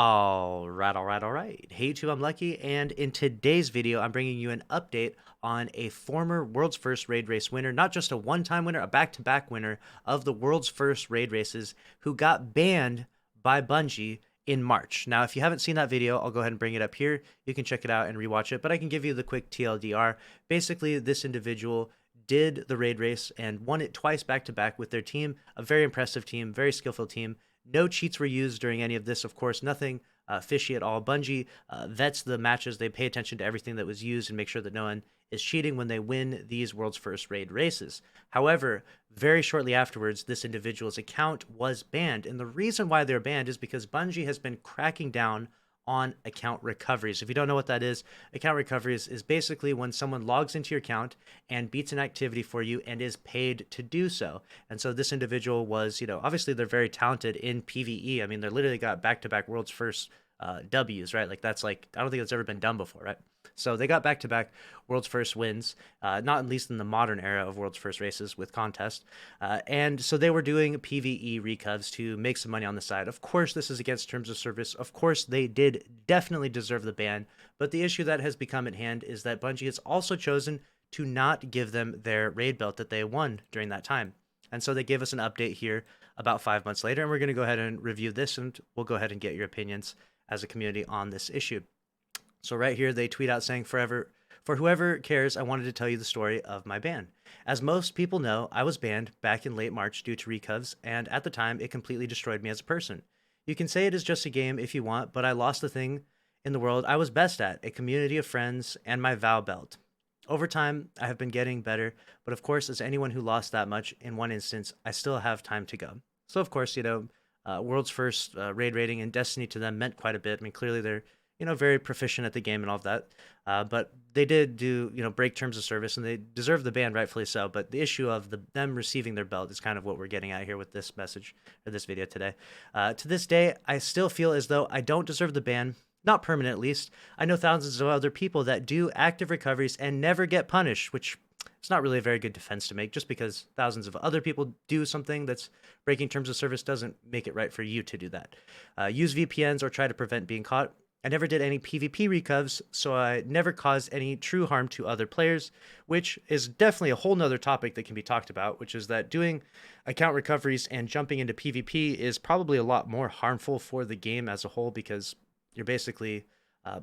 All right. Hey YouTube, I'm Lucky, and in today's video, I'm bringing you an update on a former World's First Raid Race winner, not just a one-time winner, a back-to-back winner of the World's First Raid Races, who got banned by Bungie in March. Now, if you haven't seen that video, I'll go ahead and bring it up here. You can check it out and rewatch it, but I can give you the quick TLDR. Basically, this individual did the raid race and won it twice back-to-back with their team, a very impressive team, very skillful team. No cheats were used during any of this, of course, nothing fishy at all. Bungie vets the matches. They pay attention to everything that was used and make sure that no one is cheating when they win these world's first raid races. However, very shortly afterwards, this individual's account was banned. And the reason why they're banned is because Bungie has been cracking down on account recoveries. If you don't know what that is, account recoveries is basically when someone logs into your account and beats an activity for you and is paid to do so. And so this individual was, obviously they're very talented in PvE. I mean, they literally got back-to-back world's first W's, right? Like that's like, I don't think that's ever been done before, right? So they got back-to-back world's first wins, not at least in the modern era of world's first races with contest. And so they were doing PvE recovs to make some money on the side. Of course, this is against terms of service. Of course, they did definitely deserve the ban. But the issue that has become at hand is that Bungie has also chosen to not give them their raid belt that they won during that time. And so they gave us an update here about 5 months later, and we're going to go ahead and review this, and we'll go ahead and get your opinions as a community on this issue. So right here, they tweet out saying, "For whoever cares, I wanted to tell you the story of my ban. As most people know, I was banned back in late March due to recovs, and at the time, it completely destroyed me as a person. You can say it is just a game if you want, but I lost the thing in the world I was best at, a community of friends, and my vow belt. Over time, I have been getting better, but of course, as anyone who lost that much in one instance, I still have time to go." So of course, world's first raid rating and Destiny to them meant quite a bit. I mean, clearly they're very proficient at the game and all of that. But they did do, break terms of service, and they deserve the ban, rightfully so. But the issue of them receiving their belt is kind of what we're getting at here with this message or this video today. To this day, I still feel as though I don't deserve the ban, not permanent at least. I know thousands of other people that do active recoveries and never get punished, which it's not really a very good defense to make. Just because thousands of other people do something that's breaking terms of service doesn't make it right for you to do that. Use VPNs or try to prevent being caught. I never did any PvP recovs, so I never caused any true harm to other players, which is definitely a whole nother topic that can be talked about, which is that doing account recoveries and jumping into PvP is probably a lot more harmful for the game as a whole, because you're basically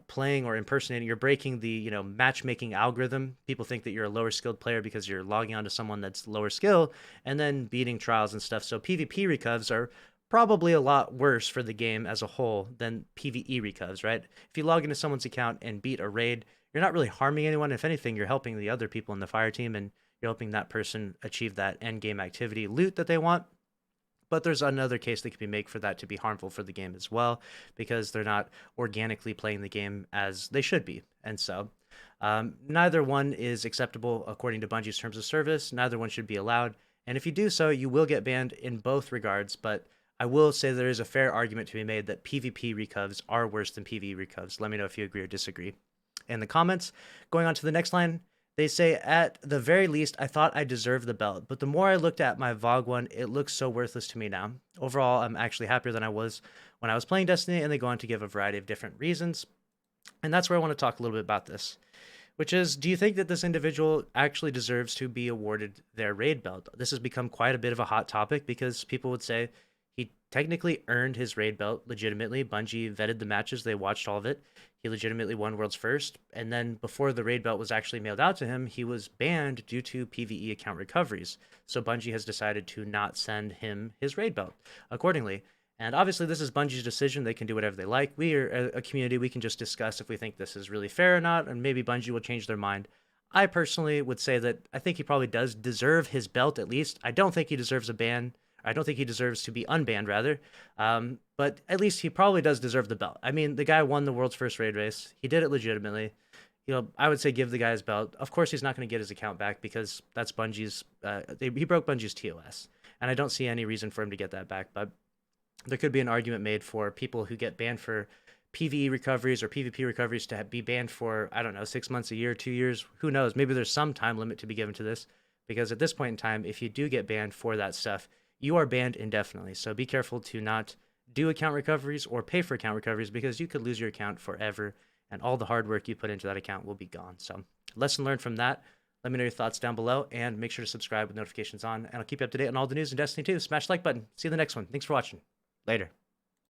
playing or impersonating, you're breaking the matchmaking algorithm. People think that you're a lower skilled player because you're logging onto someone that's lower skill and then beating trials and stuff. So PvP recovs are probably a lot worse for the game as a whole than PvE recovs, right? If you log into someone's account and beat a raid, you're not really harming anyone. If anything, you're helping the other people in the fire team, and you're helping that person achieve that end game activity loot that they want. But there's another case that could be made for that to be harmful for the game as well, because they're not organically playing the game as they should be. And so neither one is acceptable according to Bungie's terms of service. Neither one should be allowed. And if you do so, you will get banned in both regards. But I will say there is a fair argument to be made that PvP recovs are worse than PvE recovs. Let me know if you agree or disagree in the comments. Going on to the next line, they say, "At the very least, I thought I deserved the belt, but the more I looked at my VOG one, it looks so worthless to me now. Overall, I'm actually happier than I was when I was playing Destiny," and they go on to give a variety of different reasons. And that's where I want to talk a little bit about this, which is, do you think that this individual actually deserves to be awarded their raid belt? This has become quite a bit of a hot topic because people would say he technically earned his raid belt legitimately. Bungie vetted the matches, they watched all of it. He legitimately won world's first, and then before the raid belt was actually mailed out to him, he was banned due to PvE account recoveries. So Bungie has decided to not send him his raid belt accordingly. And obviously this is Bungie's decision. They can do whatever they like. We are a community. We can just discuss if we think this is really fair or not, and maybe Bungie will change their mind. I personally would say that I think he probably does deserve his belt at least. I don't think he deserves a ban. I don't think he deserves to be unbanned, rather. But at least he probably does deserve the belt. I mean, the guy won the world's first raid race. He did it legitimately. I would say give the guy his belt. Of course, he's not going to get his account back because that's Bungie's. He broke Bungie's TOS, and I don't see any reason for him to get that back. But there could be an argument made for people who get banned for PvE recoveries or PvP recoveries to be banned for, I don't know, 6 months, a year, 2 years. Who knows? Maybe there's some time limit to be given to this, because at this point in time, if you do get banned for that stuff, you are banned indefinitely. So be careful to not do account recoveries or pay for account recoveries, because you could lose your account forever and all the hard work you put into that account will be gone. So lesson learned from that. Let me know your thoughts down below, and make sure to subscribe with notifications on, and I'll keep you up to date on all the news in Destiny 2. Smash the like button. See you in the next one. Thanks for watching. Later.